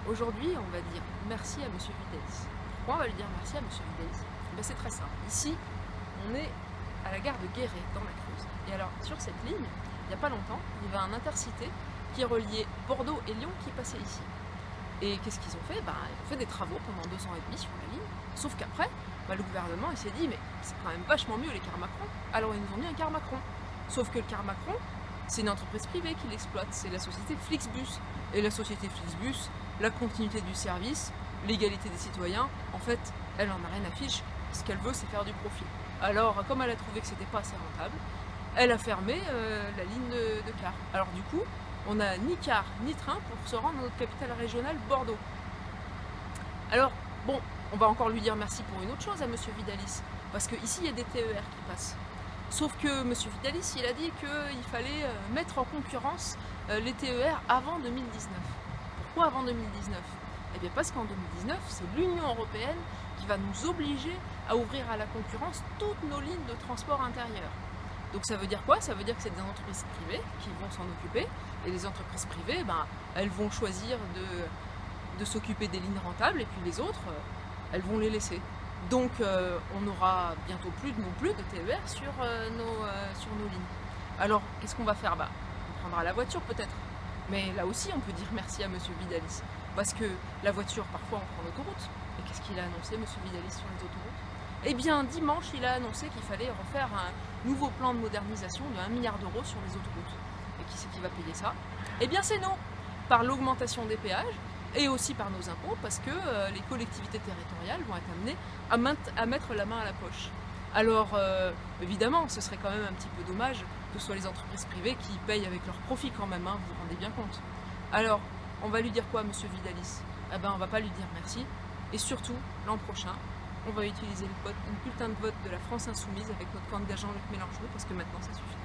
Aujourd'hui, on va dire merci à Monsieur Videlis. Pourquoi on va lui dire merci à Monsieur Videlis? Ben, c'est très simple. Ici, on est à la gare de Guéret, dans la Creuse. Et alors, sur cette ligne, il n'y a pas longtemps, il y avait un intercité qui reliait Bordeaux et Lyon qui passait ici. Et qu'est-ce qu'ils ont fait? Ben, ils ont fait des travaux pendant 2 ans et demi sur la ligne. Sauf qu'après, ben, le gouvernement il s'est dit mais c'est quand même vachement mieux les cars Macron. Alors ils nous ont mis un car Macron. Sauf que le car Macron, c'est une entreprise privée qui l'exploite, c'est la société Flixbus. Et la société Flixbus, la continuité du service, l'égalité des citoyens, en fait, elle en a rien à fiche. Ce qu'elle veut, c'est faire du profit. Alors, comme elle a trouvé que c'était pas assez rentable, elle a fermé la ligne de car. Alors du coup, on n'a ni car ni train pour se rendre à notre capitale régionale, Bordeaux. Alors, bon, on va encore lui dire merci pour une autre chose à Monsieur Videlis, parce qu'ici, il y a des TER qui passent. Sauf que Monsieur Videlis, il a dit qu'il fallait mettre en concurrence les TER avant 2019. Pourquoi avant 2019? Eh bien parce qu'en 2019, c'est l'Union européenne qui va nous obliger à ouvrir à la concurrence toutes nos lignes de transport intérieur. Donc ça veut dire quoi? Ça veut dire que c'est des entreprises privées qui vont s'en occuper, et les entreprises privées, ben, elles vont choisir de s'occuper des lignes rentables, et puis les autres, elles vont les laisser. Donc on n'aura bientôt plus non plus de TER sur nos lignes. Alors qu'est-ce qu'on va faire? Bah, on prendra la voiture peut-être. Mais là aussi on peut dire merci à Monsieur Videlis. Parce que la voiture, parfois on prend l'autoroute. Et qu'est-ce qu'il a annoncé Monsieur Videlis sur les autoroutes? Eh bien dimanche il a annoncé qu'il fallait refaire un nouveau plan de modernisation de 1 milliard d'euros sur les autoroutes. Et qui c'est qui va payer ça? Eh bien c'est nous, par l'augmentation des péages, et aussi par nos impôts, parce que les collectivités territoriales vont être amenées à mettre la main à la poche. Alors, évidemment, ce serait quand même un petit peu dommage que ce soit les entreprises privées qui payent avec leurs profits quand même, hein, vous vous rendez bien compte. Alors, on va lui dire quoi, Monsieur Videlis? Eh ben, on va pas lui dire merci, et surtout, l'an prochain, on va utiliser une putain de vote de la France Insoumise avec notre candidat Jean-Luc Mélenchon, parce que maintenant ça suffit.